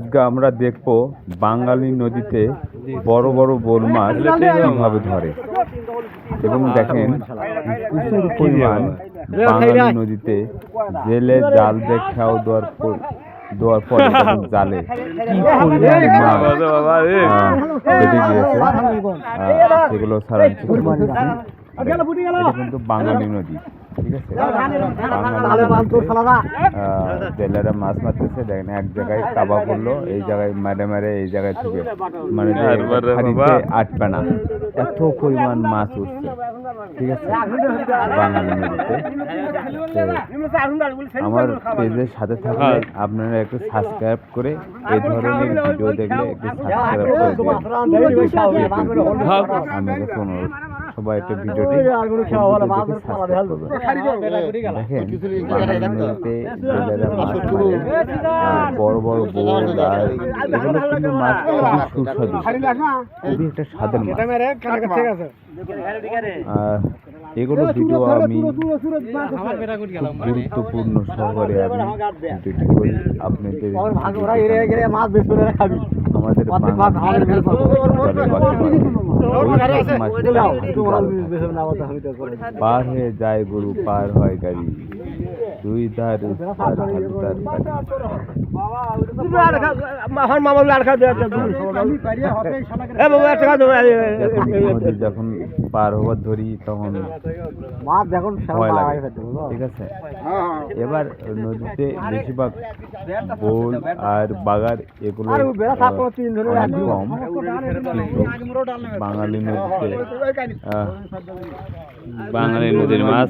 আজকে আমরা দেখব বাঙালি নদীতে বড় বড় বোল মাছ কিভাবে ধরে এবং দেখেন প্রচুর পরিমাণ বাঙালি নদীতে জেলে জাল দিয়ে খেয়াও দেওয়ার পরে জালে কি পরিমাণ মাছ বেঁধে গিয়েছে সেগুলো ছাড়াচ্ছি। এটা কিন্তু বাঙালি নদী, ঠিক আছে। জেলেরা মাছ মারতেছে, দেখেন এক জায়গায় কাবা পড়লো, এই জায়গায় মেরে মেরে এই জায়গায় থেকে মানে আটবে না, এত পরিমাণ মাছ উঠছে, ঠিক আছে, বাঙালি নদীতে। আমার পেজের সাথে থাকলে আপনারা একটু সাবস্ক্রাইব করে এই ধরনের ভিডিও দেখলে একটু সাবস্ক্রাইব করে দিন। আমি অনুরোধ সবাই একটা ভিডিওটি সাবস্ক্রাইব করবেন। দেখেন বাঙালি নদীতে জেলেরা মাছ মারে, বড় বড় বোল, আর এগুলো কিন্তু মাছ খুবই সুস্বাদু, খুবই একটা স্বাদের মাছ। এগুলো ভিডিও আমি গুরুত্বপূর্ণ সহকারে আমি ভিডিওটি করি আপনাদের আমাদের পার হয়ে যায় গরু, পার হয় গাড়ি, দুই ধার যখন পার হবার ধরি তখন ভয় লাগে, ঠিক আছে। এবার নদীতে বেশিরভাগ বোল আর বাগার এগুলো অনেক কম, কিন্তু বাঙালি নদীর মাছ